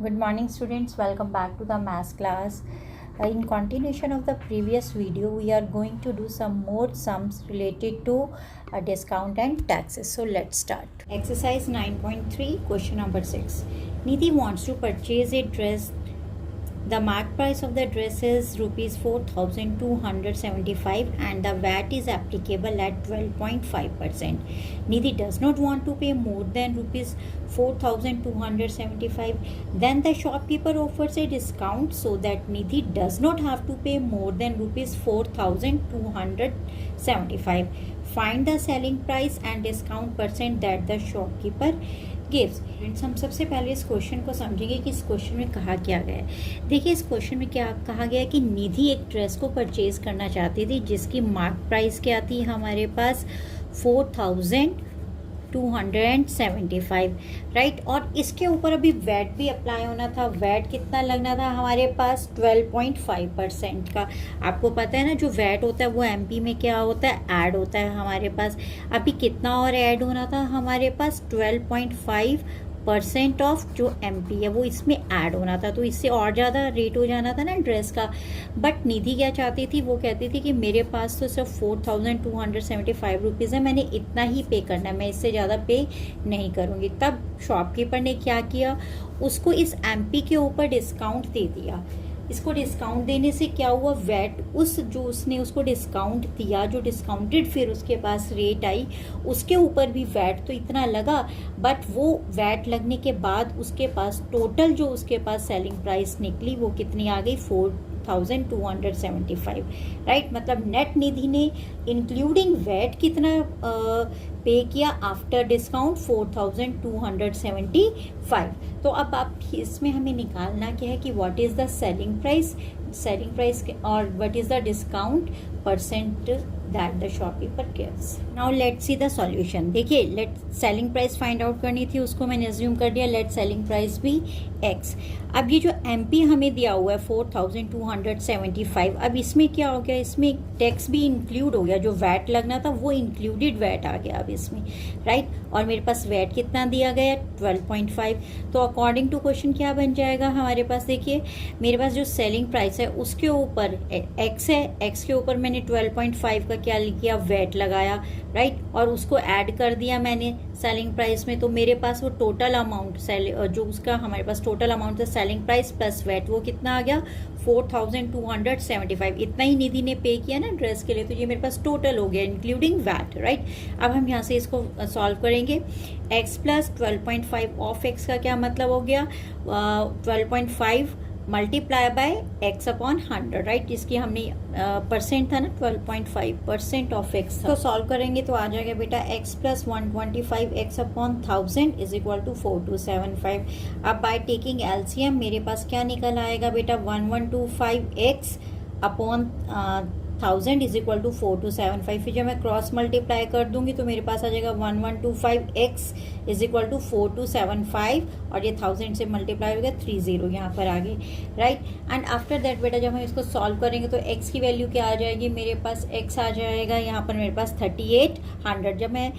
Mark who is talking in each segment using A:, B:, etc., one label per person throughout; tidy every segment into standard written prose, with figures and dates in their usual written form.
A: Good morning students, welcome back to the math class. In continuation of the previous video, we are going to do some more sums related to discount and taxes. So let's start. Exercise 9.3, question number 6. Nidhi wants to purchase a dress. The marked price of the dress is rupees 4,275 and the VAT is applicable at 12.5%. Nidhi does not want to pay more than rupees 4,275. Then the shopkeeper offers a discount so that Nidhi does not have to pay more than rupees 4,275. Find the selling price and discount percent that the shopkeeper gives. Friends, हम सबसे पहले इस question को समझेंगे कि इस question में कहा क्या गया है। देखिए, इस क्वेश्चन में क्या कहा गया है कि निधि एक ड्रेस को परचेज करना चाहती थी जिसकी मार्क प्राइस क्या थी हमारे पास 4,275, राइट। और इसके ऊपर अभी वैट भी अप्लाई होना था। वैट कितना लगना था हमारे पास 12.5% का। आपको पता है ना, जो वैट होता है वो एमपी में क्या होता है, ऐड होता है हमारे पास। अभी कितना और ऐड होना था हमारे पास 12.5% ऑफ जो एमपी है वो इसमें ऐड होना था, तो इससे और ज़्यादा रेट हो जाना था ना ड्रेस का। बट निधि क्या चाहती थी, वो कहती थी कि मेरे पास तो सिर्फ 4,275 रुपीज़ है, मैंने इतना ही पे करना है, मैं इससे ज़्यादा पे नहीं करूँगी। तब शॉपकीपर ने क्या किया, उसको इस एमपी के ऊपर डिस्काउंट दे दिया। इसको डिस्काउंट देने से क्या हुआ, वैट जो उसने उसको डिस्काउंट दिया, जो डिस्काउंटेड फिर उसके पास रेट आई, उसके ऊपर भी वैट तो इतना लगा, बट वो वैट लगने के बाद उसके पास टोटल जो उसके पास सेलिंग प्राइस निकली वो कितनी आ गई, 4,275, राइट। मतलब नेट निधि ने इंक्लूडिंग वैट कितना पे किया आफ्टर डिस्काउंट 4,275। तो अब आप इसमें हमें निकालना क्या है कि what is the selling price और what is the discount percent that the shopkeeper gives. Now let's see the solution. देखिए, let selling price find out करनी थी, उसको मैंने अज्यूम कर दिया, लेट सेलिंग प्राइस भी एक्स। अब ये जो एमपी हमें दिया हुआ है 4,275, अब इसमें क्या हो गया, इसमें टैक्स भी इंक्लूड हो गया, जो वैट लगना था वो इंक्लूडेड वैट आ गया अब इसमें, राइट। और मेरे पास वैट कितना दिया गया, 12.5। तो अकॉर्डिंग टू क्वेश्चन क्या बन जाएगा हमारे पास, देखिए मेरे पास जो सेलिंग प्राइस है उसके ऊपर एक्स है, एक्स के ऊपर मैंने 12.5 का क्या किया, वैट लगाया, राइट, और उसको ऐड कर दिया मैंने सेलिंग प्राइस में। तो मेरे पास वो टोटल अमाउंट जो उसका हमारे पास टोटल अमाउंट है सेलिंग प्राइस प्लस वैट, वो कितना आ गया 4,275। इतना ही निधि ने पे किया ना ड्रेस के लिए, तो ये मेरे पास टोटल हो गया इंक्लूडिंग वैट, राइट। अब हम यहाँ से इसको सॉल्व करेंगे। x प्लस 12.5 ऑफ x का क्या मतलब हो गया, 12.5 multiply by x upon 100, right. जिसकी हमने परसेंट था ना 12.5% ऑफ x, तो सॉल्व करेंगे तो आ जाएगा बेटा x plus 125 x upon 1000 is equal to 4275। अब बाय टेकिंग एलसीएम मेरे पास क्या निकल आएगा बेटा, 1125 x upon 1000 is equal to 4275। फिर जब मैं क्रॉस मल्टीप्लाई कर दूंगी तो मेरे पास आ जाएगा 1125x इज इक्वल टू 4275, और ये 1000 से मल्टीप्लाई हो गया 30 यहाँ पर आ गई, राइट। एंड आफ्टर दैट बेटा जब हम इसको सॉल्व करेंगे तो x की वैल्यू क्या आ जाएगी, मेरे पास x आ जाएगा यहाँ पर मेरे पास 3800। जब मैं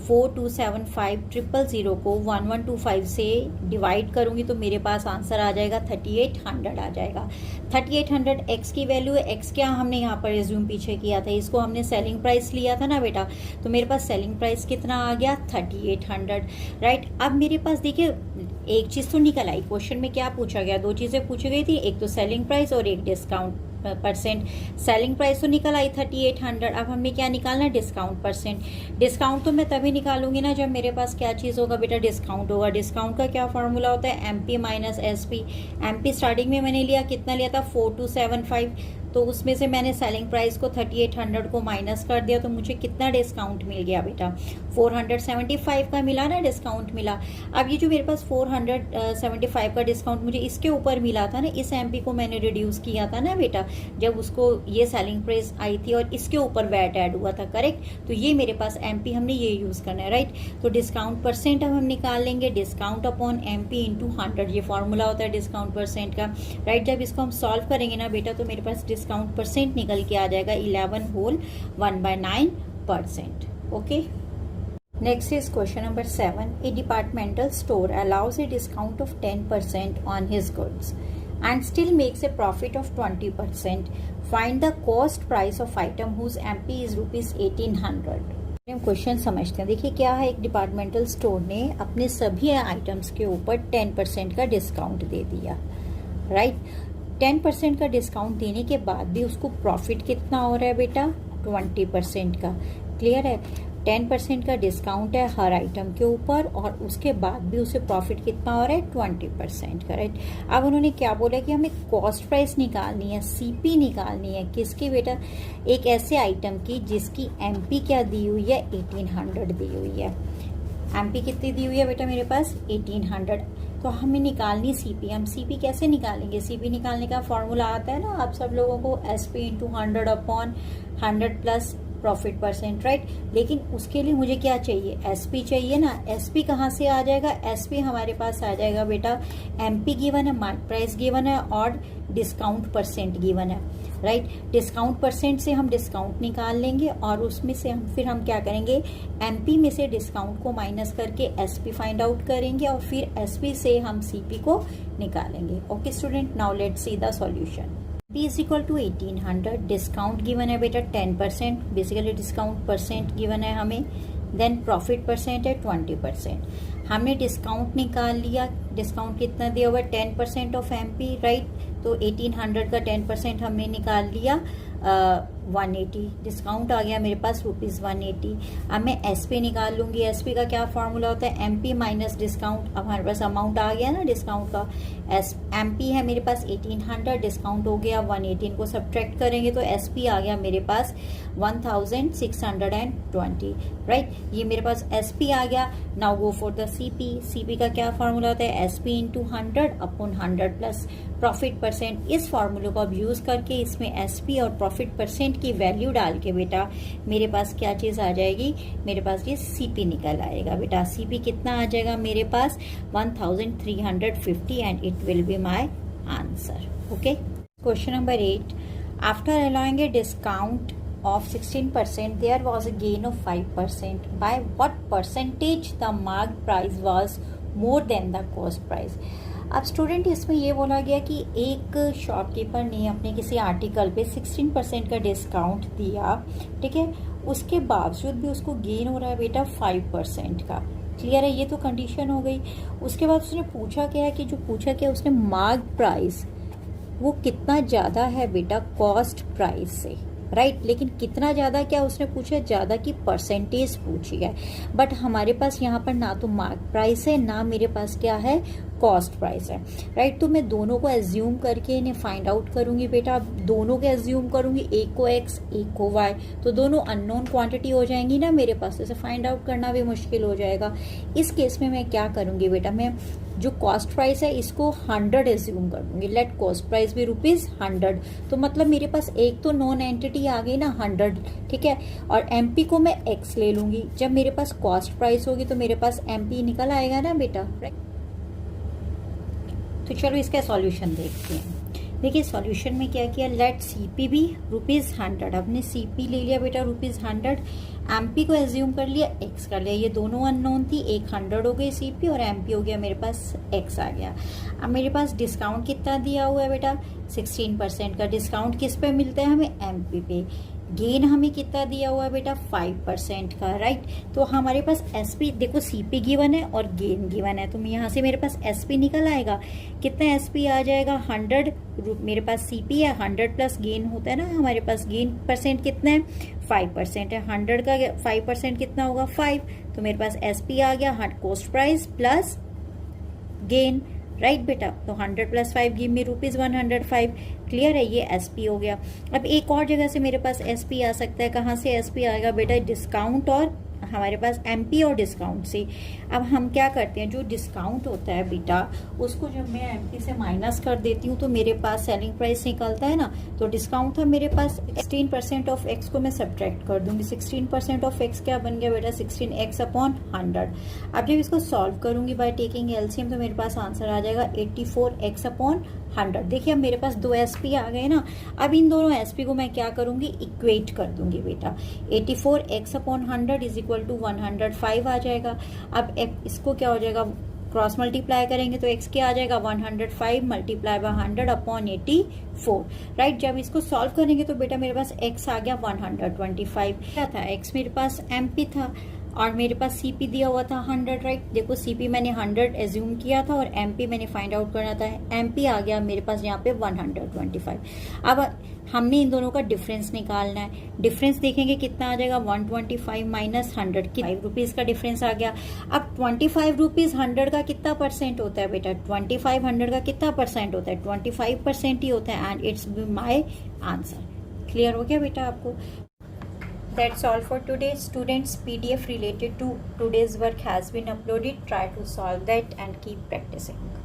A: 4275 को 1125 से डिवाइड करूंगी तो मेरे पास आंसर आ जाएगा 3800 आ जाएगा। 3800 x की वैल्यू है, x क्या हमने यहाँ पर रिज्यूम पीछे किया था, इसको हमने सेलिंग प्राइस लिया था ना बेटा, तो मेरे पास सेलिंग प्राइस कितना आ गया 3800, राइट। अब मेरे पास देखिए एक चीज़ तो निकल आई, क्वेश्चन में क्या पूछा गया, दो चीज़ें पूछी गई थी, एक तो सेलिंग प्राइस और एक डिस्काउंट परसेंट। सेलिंग प्राइस तो निकल आई 3800, अब हमने क्या निकालना है, डिस्काउंट परसेंट। डिस्काउंट तो मैं तभी निकालूंगी ना जब मेरे पास क्या चीज़ होगा बेटा, डिस्काउंट होगा। डिस्काउंट का क्या फॉर्मूला होता है, MP minus SP. MP starting में मैंने लिया, कितना लिया था 4275, तो उसमें से मैंने सेलिंग प्राइस को 3800 को माइनस कर दिया, तो मुझे कितना डिस्काउंट मिल गया बेटा, 475 का मिला ना डिस्काउंट मिला। अब ये जो मेरे पास 475 का डिस्काउंट मुझे इसके ऊपर मिला था ना, इस एमपी को मैंने रिड्यूस किया था ना बेटा, जब उसको ये सेलिंग प्राइस आई थी और इसके ऊपर वैट ऐड हुआ था, करेक्ट। तो ये मेरे पास एमपी हमने ये यूज़ करना है, राइट। तो डिस्काउंट परसेंट अब हम निकाल लेंगे, डिस्काउंट अपॉन एमपी इंटू 100, ये फॉर्मूला होता है डिस्काउंट परसेंट का, राइट। जब इसको हम सॉल्व करेंगे ना बेटा तो मेरे पास डिस्काउंट परसेंट निकल के आ जाएगा 11 whole 1/9%, okay. Next is question number 7. A departmental store allows a discount of 10% on his goods and still makes a profit of 20%. Find the cost price of item whose MP is rupees 1800. हम question समझते हैं. देखिए क्या है, एक departmental store ने अपने सभी आइटम्स के ऊपर 10% का डिस्काउंट दे दिया, राइट. 10% का डिस्काउंट देने के बाद भी उसको प्रॉफिट कितना हो रहा है बेटा? 20% का. क्लियर है? 10% का डिस्काउंट है हर आइटम के ऊपर और उसके बाद भी उसे प्रॉफिट कितना हो रहा है? 20% का, राइट. अब उन्होंने क्या बोला कि हमें कॉस्ट प्राइस निकालनी है, सीपी निकालनी है. किसकी बेटा? एक ऐसे आइटम की जिसकी एमपी क्या दी हुई है? 1800 दी हुई है. एमपी कितनी दी हुई है बेटा मेरे पास? 1800. तो हमें निकालनी सीपी. हम सीपी कैसे निकालेंगे? सीपी निकालने का फॉर्मूला आता है ना आप सब लोगों को, SP into 100 upon 100 plus profit percent, right. लेकिन उसके लिए मुझे क्या चाहिए? एसपी चाहिए ना. एसपी कहाँ से आ जाएगा? एसपी हमारे पास आ जाएगा बेटा, एमपी गिवन है, मार्क प्राइस गिवन है और डिस्काउंट परसेंट गिवन है, राइट. डिस्काउंट परसेंट से हम डिस्काउंट निकाल लेंगे और उसमें से हम क्या करेंगे? एमपी में से डिस्काउंट को माइनस करके एसपी फाइंड आउट करेंगे और फिर एसपी से हम सीपी को निकालेंगे. Okay student, now let's see the solution. P is equal to 1800. Discount given है बेटा 10%. बेसिकली डिस्काउंट परसेंट गिवन है हमें. देन प्रॉफिट परसेंट है 20%. हमने डिस्काउंट निकाल लिया. डिस्काउंट कितना दिया हुआ है? 10% ऑफ एमपी, राइट. तो 1800 का 10% हमने निकाल लिया 180. डिस्काउंट आ गया मेरे पास ₹180. अब मैं एसपी निकाल लूंगी. एसपी का क्या फॉर्मूला होता है? MP minus discount. अब हमारे पास अमाउंट आ गया ना डिस्काउंट का. एमपी है मेरे पास 1800, डिस्काउंट हो गया 118. को सब्ट्रैक्ट करेंगे तो एसपी आ गया मेरे पास 1620, राइट. ये मेरे पास एसपी आ गया. Now go for the CP. CP का क्या फॉर्मूला होता है? SP into 100 upon 100 plus profit percent. इस फॉर्मूले को अब यूज करके इसमें एसपी और प्रॉफिट परसेंट की वैल्यू डाल के बेटा मेरे पास क्या चीज आ जाएगी? मेरे पास ये सीपी निकल आएगा बेटा. सीपी कितना आ जाएगा मेरे पास? 1350 and it will be my answer. Okay. Question number 8. After allowing a discount of 16%, there was a gain of 5%. By what percentage the marked price was more than the cost price? अब student इसमें ये बोला गया कि एक shopkeeper ने अपने किसी आर्टिकल पे 16% का डिस्काउंट दिया, ठीक है. उसके बावजूद भी उसको गेन हो रहा है बेटा 5% का. क्लियर है? ये तो कंडीशन हो गई. उसके बाद उसने पूछा क्या है कि जो पूछा क्या उसने मार्क्ड प्राइस वो कितना ज़्यादा है बेटा कॉस्ट प्राइस से, राइट. लेकिन कितना ज़्यादा क्या उसने पूछा? ज़्यादा की परसेंटेज पूछी है. बट हमारे पास यहाँ पर ना तो मार्क प्राइस है ना मेरे पास क्या है? कॉस्ट प्राइस है, राइट. तो मैं दोनों को एज्यूम करके इन्हें फाइंड आउट करूंगी बेटा. दोनों को एज्यूम करूंगी, एक को एक्स एक को वाई, तो दोनों अननोन क्वांटिटी हो जाएंगी ना मेरे पास. इसे फाइंड आउट करना भी मुश्किल हो जाएगा. इस केस में मैं क्या करूंगी बेटा? मैं जो कॉस्ट प्राइस है इसको 100 एज्यूम कर दूंगी. लेट कॉस्ट प्राइस भी ₹100. तो मतलब मेरे पास एक तो नॉन एंटिटी आ गई ना 100, ठीक है. और एमपी को मैं एक्स ले लूंगी. जब मेरे पास कॉस्ट प्राइस होगी तो मेरे पास एमपी निकल आएगा ना बेटा, राइट. तो चलो इसका सॉल्यूशन देखते हैं. देखिए सॉल्यूशन में क्या किया? लेट सीपी भी ₹100. हमने सीपी ले लिया बेटा ₹100. एमपी को एज्यूम कर लिया, एक्स कर लिया. ये दोनों अननोन थी. एक 100 हो गई सीपी और एमपी हो गया मेरे पास एक्स आ गया. अब मेरे पास डिस्काउंट कितना दिया हुआ है बेटा? 16% का. डिस्काउंट किस पे मिलता है हमें? एमपी पे. गेन हमें कितना दिया हुआ है बेटा? 5% का, राइट. तो हमारे पास एसपी देखो, सीपी गिवन है और गेन गिवन है. तो यहाँ से मेरे पास एसपी निकल आएगा. कितना एसपी आ जाएगा? 100. मेरे पास सीपी है 100 प्लस गेन होता है ना हमारे पास. गेन परसेंट कितना है? 5% है. 100 का 5% कितना होगा? 5. तो मेरे पास एसपी आ गया cost price plus gain, right बेटा. तो 100 प्लस 5 गिव मी ₹105. क्लियर है? ये एसपी हो गया. अब एक और जगह से मेरे पास एसपी आ सकता है. कहाँ से एसपी आएगा बेटा? डिस्काउंट और हमारे पास एमपी और डिस्काउंट से. अब हम क्या करते हैं? जो डिस्काउंट होता है बेटा उसको जब मैं एमपी से माइनस कर देती हूँ तो मेरे पास सेलिंग प्राइस निकलता है ना. तो डिस्काउंट था मेरे पास 16% ऑफ एक्स को मैं सब्ट्रैक्ट कर दूंगी. 16% ऑफ एक्स क्या बन गया बेटा? 16x upon 100. अब जब इसको सॉल्व करूंगी बाय टेकिंग एलसीएम तो मेरे पास आंसर आ जाएगा 84x अपॉन 100. देखिए अब मेरे पास 2 एसपी आ गए ना. अब इन दोनों एसपी को मैं क्या करूंगी? इक्वेट कर दूंगी बेटा. 84x upon 100 is equal equal to 105 आ जाएगा। अब इसको क्या हो जाएगा, क्रॉस मल्टीप्लाई करेंगे तो x क्या आ जाएगा 105 मल्टीप्लाई बाय 100 अपॉन 84, राइट। जब इसको सॉल्व करेंगे तो बेटा मेरे पास x आ गया 125। क्या था, x मेरे पास MP था और मेरे पास CP दिया हुआ था 100, राइट। देखो CP मैंने 100 एज्यूम किया था और MP मैंने फाइंड आउट करना था। MP आ गया मेरे पास यहाँ पे 125। अब हमने इन दोनों का डिफरेंस निकालना है। डिफरेंस देखेंगे कितना आ जाएगा 125 माइनस 100 की 5 रुपीज का डिफरेंस आ गया। अब 25 रुपीज 100 का कितना परसेंट होता है बेटा, 25 100 का कितना परसेंट होता है, 25% ही होता है and it's my answer. Clear हो गया बेटा आपको। That's all for today, students. PDF related to today's work has been uploaded. Try to solve that and keep practicing.